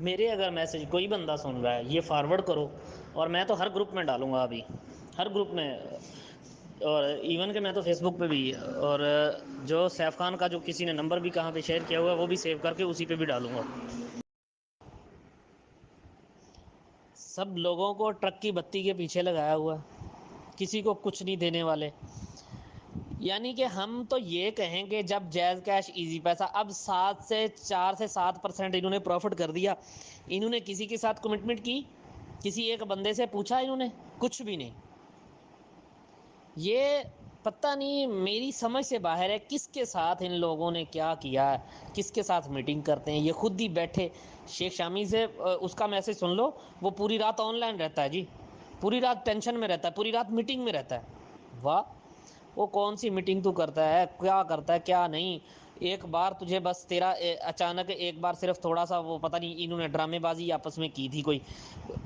میرے اگر میسج کوئی بندہ سن رہا ہے یہ فارورڈ کرو، اور میں تو ہر گروپ میں ڈالوں گا ابھی، ہر گروپ میں، اور ایون کہ میں تو فیس بک پہ بھی، اور جو سیف خان کا جو کسی نے نمبر بھی کہاں پہ شیئر کیا ہوا ہے وہ بھی سیو کر کے اسی پہ بھی ڈالوں گا۔ سب لوگوں کو ٹرک کی بتی کے پیچھے لگایا ہوا ہے، کسی کو کچھ نہیں دینے والے۔ یعنی کہ ہم تو یہ کہیں کہ جب جیز کیش ایزی پیسہ اب 4 سے 7% انہوں نے پروفٹ کر دیا، انہوں نے کسی کے ساتھ کمٹمنٹ کی؟ کسی ایک بندے سے پوچھا انہوں نے؟ کچھ بھی نہیں۔ یہ پتہ نہیں، میری سمجھ سے باہر ہے کس کے ساتھ ان لوگوں نے کیا کیا ہے، کس کے ساتھ میٹنگ کرتے ہیں یہ خود ہی بیٹھے۔ شیخ شامی سے اس کا میسج سن لو، وہ پوری رات آن لائن رہتا ہے جی، پوری رات ٹینشن میں رہتا ہے، پوری رات میٹنگ میں رہتا ہے۔ واہ، وہ کون سی میٹنگ تو کرتا ہے، کیا کرتا ہے کیا نہیں۔ ایک بار تجھے بس تیرا اچانک ایک بار صرف تھوڑا سا وہ پتہ نہیں انہوں نے ڈرامے بازی آپس میں کی تھی کوئی،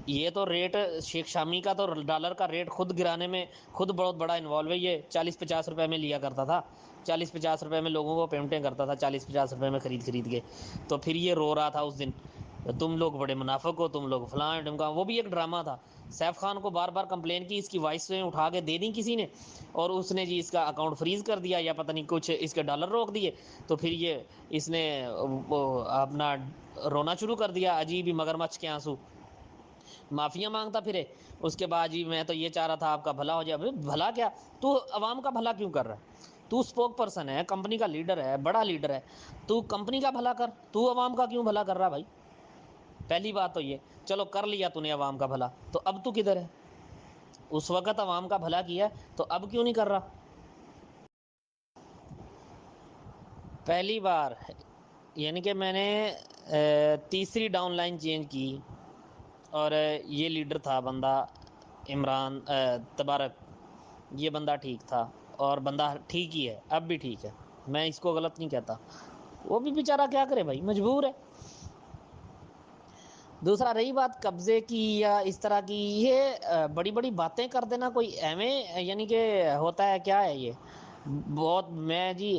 یہ تو ریٹ شیخ شامی کا تو ڈالر کا ریٹ خود گرانے میں خود بہت بڑا انوالو ہے۔ یہ 40-50 روپے میں لیا کرتا تھا، 40-50 روپے میں لوگوں کو پیمنٹیں کرتا تھا، 40-50 روپے میں خرید کے، تو پھر یہ رو رہا تھا اس دن تم لوگ بڑے منافق ہو، تم لوگ فلاں ڈمکا، وہ بھی ایک ڈرامہ تھا۔ سیف خان کو بار بار کمپلین کی، اس کی وائس میں اٹھا کے دے دیں کسی نے، اور اس نے جی اس کا اکاؤنٹ فریز کر دیا یا پتہ نہیں کچھ اس کے ڈالر روک دیے، تو پھر یہ اس نے اپنا رونا شروع کر دیا، عجیب ہی مگرمچھ کے آنسو، معافیاں مانگتا پھرے۔ اس کے بعد جی میں تو یہ چاہ رہا تھا آپ کا بھلا ہو جائے۔ بھلا کیا؟ تو عوام کا بھلا کیوں کر رہا ہے؟ تو اسپوک پرسن ہے، کمپنی کا لیڈر ہے، بڑا لیڈر ہے، تو کمپنی کا بھلا کر، تو عوام کا کیوں بھلا کر رہا بھائی؟ پہلی بات تو یہ، چلو کر لیا تو نے عوام کا بھلا، تو اب تو کدھر ہے؟ اس وقت عوام کا بھلا کیا تو اب کیوں نہیں کر رہا؟ پہلی بار یعنی کہ میں نے تیسری ڈاؤن لائن چینج کی، اور یہ لیڈر تھا بندہ عمران تبارک، یہ بندہ ٹھیک تھا، اور بندہ ٹھیک ہی ہے، اب بھی ٹھیک ہے، میں اس کو غلط نہیں کہتا، وہ بھی بیچارہ کیا کرے بھائی، مجبور ہے۔ دوسرا رہی بات قبضے کی یا اس طرح کی، یہ بڑی بڑی باتیں کر دینا کوئی ایویں، یعنی کہ ہوتا ہے کیا ہے یہ بہت، میں جی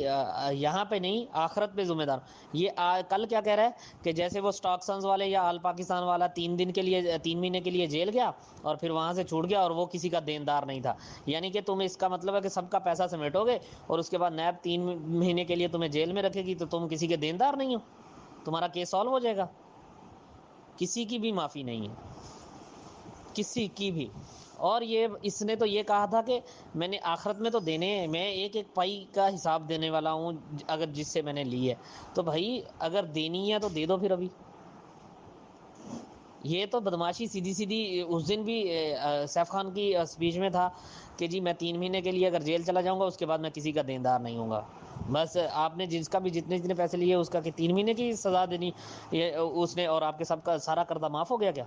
یہاں پہ نہیں آخرت پہ ذمہ دار۔ یہ کل کیا کہہ رہا ہے کہ جیسے وہ اسٹاک سنز والے یا آل پاکستان والا 3 دن کے لیے 3 مہینے کے لیے جیل گیا اور پھر وہاں سے چھوٹ گیا اور وہ کسی کا دیندار نہیں تھا، یعنی کہ تم اس کا مطلب ہے کہ سب کا پیسہ سمیٹو گے اور اس کے بعد نیب 3 مہینے کے لیے تمہیں جیل میں رکھے گی تو تم کسی کے دیندار نہیں ہو، تمہارا کیس سالو ہو جائے گا۔ کسی کی بھی معافی نہیں ہے، کسی کی بھی۔ اور یہ اس نے تو یہ کہا تھا کہ میں نے آخرت میں تو دینے ہیں، میں ایک ایک پائی کا حساب دینے والا ہوں اگر جس سے میں نے لی ہے، تو بھائی اگر دینی ہے تو دے دو پھر ابھی۔ یہ تو بدماشی سیدھی سیدھی، اس دن بھی سیف خان کی اسپیچ میں تھا کہ جی میں 3 مہینے کے لیے اگر جیل چلا جاؤں گا اس کے بعد میں کسی کا دیندار نہیں ہوں گا، بس آپ نے جس کا بھی جتنے پیسے لیے اس کا کہ 3 مہینے کی سزا دینی یہ اس نے، اور آپ کے سب کا سارا قرضہ معاف ہو گیا کیا؟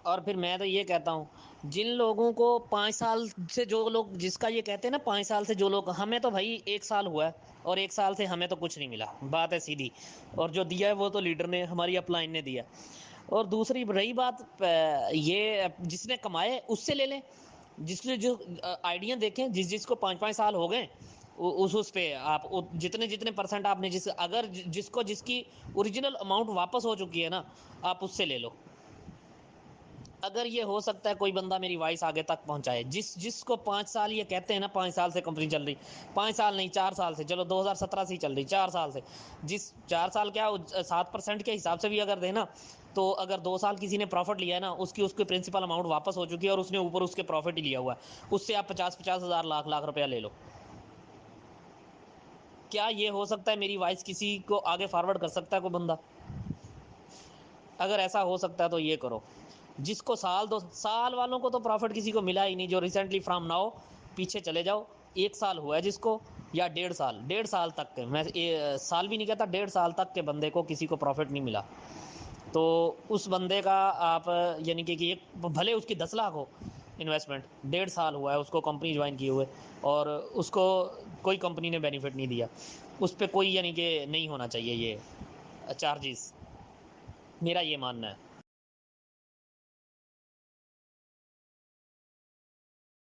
اور پھر میں تو یہ کہتا ہوں جن لوگوں کو 5 سال سے جو لوگ جس کا یہ کہتے ہیں نا 5 سال سے جو لوگ، ہمیں تو بھائی 1 سال ہوا ہے اور 1 سال سے ہمیں تو کچھ نہیں ملا، بات ہے سیدھی، اور جو دیا ہے وہ تو لیڈر نے ہماری اپ لائن نے دیا۔ اور دوسری رہی بات یہ جس نے کمائے اس سے لے لیں، جس نے جو آئیڈیا دیکھیں، جس کو 5-5 سال ہو گئے اس پہ آپ جتنے پرسنٹ آپ نے اگر جس کو جس کی اوریجنل اماؤنٹ واپس ہو چکی ہے نا آپ اس سے لے لو۔ اگر یہ ہو سکتا ہے کوئی بندہ میری وائس آگے تک پہنچائے، جس کو 5 سال یہ کہتے ہیں نا 5 سال سے کمپنی چل رہی، 5 سال نہیں 4 سال سے، چلو 2017 سے ہی چل رہی، 4 سال سے، جس 4 سال کیا 7% کے حساب سے بھی اگر دینا تو اگر 2 سال کسی نے پروفٹ لیا ہے نا اس کی پرنسپل اماؤنٹ واپس ہو چکی ہے اور اس نے اوپر اس کے پروفٹ ہی لیا ہوا ہے، اس سے آپ 50,000 لاکھ روپیہ لے لو۔ کیا یہ ہو سکتا ہے میری وائس کسی کو آگے فارورڈ کر سکتا ہے کوئی بندہ؟ اگر ایسا ہو سکتا ہے تو یہ کرو۔ جس کو 2 سال والوں کو تو پروفٹ کسی کو ملا ہی نہیں، جو ریسنٹلی فرام ناؤ پیچھے چلے جاؤ، 1 سال ہوا ہے جس کو یا 1.5 سال تک کے، میں سال بھی نہیں کہتا، 1.5 سال تک کے بندے کو کسی کو پروفٹ نہیں ملا، تو اس بندے کا آپ یعنی کہ بھلے اس کی 10 لاکھ ہو انویسٹمنٹ، 1.5 سال ہوا ہے اس کو کمپنی جوائن کیے ہوئے اور اس کو کوئی کمپنی نے بینیفٹ نہیں دیا، اس پہ کوئی یعنی کہ نہیں ہونا چاہیے یہ چارجز، میرا یہ ماننا ہے۔